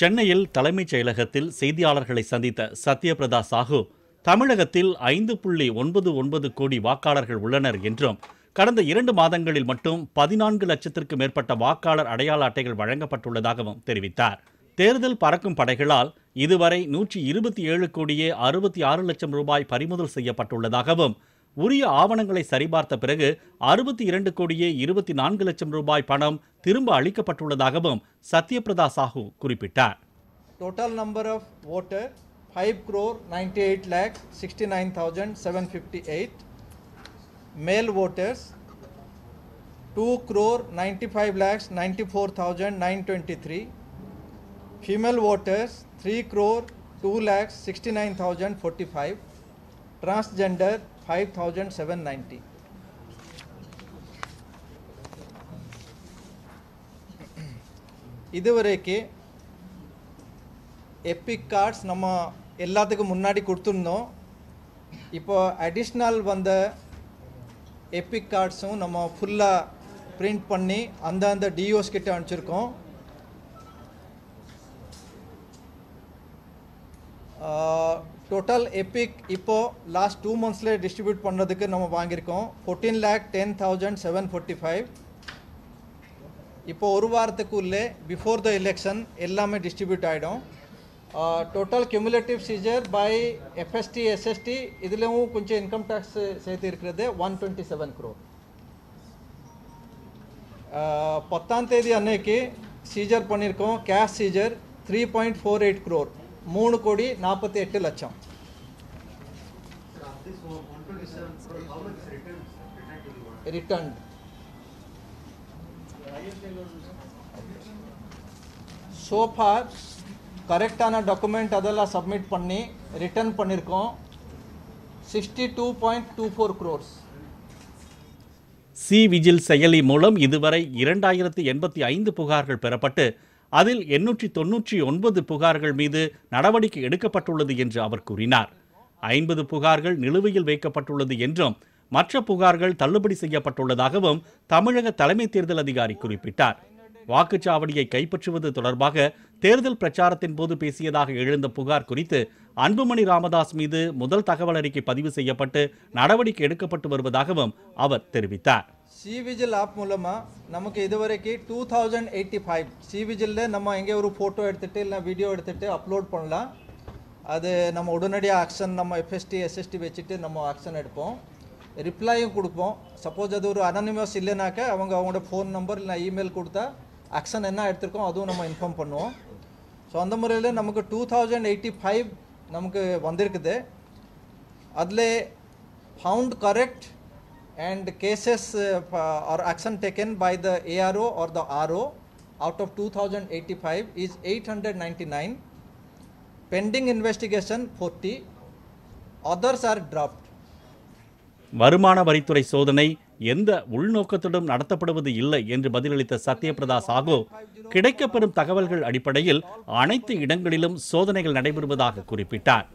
சென்னையில் தலைமைச் செயலகத்தில் செய்தியாளர்களை சந்தித்த சத்யபிரதா சாஹூ, தமிழகத்தில் 5.99 கோடி வாக்காளர்கள் உள்ளனர் என்றும், கடந்த 2 மாதங்களில் மட்டும் 14 லட்சத்திற்கு மேற்பட்ட வாக்காளர் அடையாள அட்டைகள் வழங்கப்பட்டுள்ளதாகவும் தெரிவித்தார். தேர்தல் பறக்கும் படைகளால் இதுவரை 127 கோடியே 66 லட்சம் ரூபாய் பறிமுதல் செய்யப்பட்டுள்ளதாகவும், உரிய ஆவணங்களை சரிபார்த்த பிறகு 62 கோடியே 24 லட்சம் ரூபாய் பணம் திரும்ப அளிக்கப்பட்டுள்ளதாகவும் சத்யபிரதா சாஹூ குறிப்பிட்டார். Total number of voter 5 crore 98 lakh 69,758. Male voters 2 crore 95 lakhs 94,923. Female voters 3 crore 2 lakhs 69,045. Transgender 5,790. இதுவரைக்கு எபிக் கார்ட்ஸ் நம்ம எல்லாத்துக்கும் முன்னாடி கொடுத்துருந்தோம். இப்போ அடிஷ்னல் வந்த எபிக் கார்ட்ஸும் நம்ம ஃபுல்லாக பிரிண்ட் பண்ணி அந்த டிஓஸ் கிட்ட அனுப்பிச்சிருக்கோம். டோட்டல் எபிக் இப்போ லாஸ்ட் 2 monthsல டிஸ்ட்ரிபியூட் பண்ணுறதுக்கு நம்ம வாங்கியிருக்கோம் 14,10,745. இப்போ ஒரு வாரத்துக்குள்ளே பிஃபோர் த எலெக்ஷன் எல்லாமே டிஸ்ட்ரிபியூட் ஆகிடும். Total cumulative seizure by FST SST இதுலேயும் கொஞ்சம் இன்கம் டேக்ஸ் சேர்த்து இருக்கிறது 127 crore. 10ஆம் தேதி அன்னைக்கு சீஜர் பண்ணியிருக்கோம். கேஷ் சீஜர் 3.48 crore 3 கோடி 48 லட்சம். ரிட்டர்ன் so far கரெக்டான டாக்குமெண்ட் அதெல்லாம் சப்மிட் பண்ணி ரிட்டர்ன் பண்ணியிருக்கோம் 62.24 crores. சி விஜில் செயலி மூலம் இதுவரை 2085 புகார்கள் பெறப்பட்டு அதில் 899 புகார்கள் மீது நடவடிக்கை எடுக்கப்பட்டுள்ளது என்று அவர் கூறினார். 50 புகார்கள் நிலுவையில் வைக்கப்பட்டுள்ளது என்றும், மற்ற புகார்கள் தள்ளுபடி செய்யப்பட்டுள்ளதாகவும் தமிழக தலைமை தேர்தல் அதிகாரி குறிப்பிட்டார். வாக்குச்சாவடியை கைப்பற்றுவது தொடர்பாக தேர்தல் பிரச்சாரத்தின் போது பேசியதாக எழுந்த புகார் குறித்து அன்புமணி ராமதாஸ் மீது முதல் தகவல் அறிக்கை பதிவு செய்யப்பட்டு நடவடிக்கை எடுக்கப்பட்டு வருவதாகவும் அவர் தெரிவித்தார். சி விஜில் ஆப் மூலமாக நமக்கு இதுவரைக்கும் 2085 சி விஜிலில் நம்ம எங்கே ஒரு ஃபோட்டோ எடுத்துகிட்டு இல்லை வீடியோ எடுத்துகிட்டு அப்லோட் பண்ணலாம். அது நம்ம உடனடியாக ஆக்ஷன் நம்ம எஃப்எஸ்டி எஸ்எஸ்டி வச்சுட்டு நம்ம ஆக்ஷன் எடுப்போம், ரிப்ளையும் கொடுப்போம். சப்போஸ் அது ஒரு அனானிமஸ் இல்லைனாக்க அவங்களோட ஃபோன் நம்பர் இல்லை இமெயில் கொடுத்தா ஆக்ஷன் என்ன எடுத்திருக்கோம் அதுவும் நம்ம இன்ஃபார்ம் பண்ணுவோம். ஸோ அந்த முறையில் நமக்கு 2085 நமக்கு வந்திருக்குது. அதில் found correct and cases or action taken by the ARO or the RO out of 2085 is 899. Pending investigation 40. Others are dropped. வருமான வரித்துறை சோதனை எந்த உள்நோக்கத்துடன் நடத்தப்படுவது இல்லை என்று பதிலளித்த சத்யபிரதா சாஹூ, கிடைக்கப்பெறும் தகவல்கள் அடிப்படையில் அனைத்து இடங்களிலும் சோதனைகள் நடைபெறுவதாக குறிப்பிட்டார்.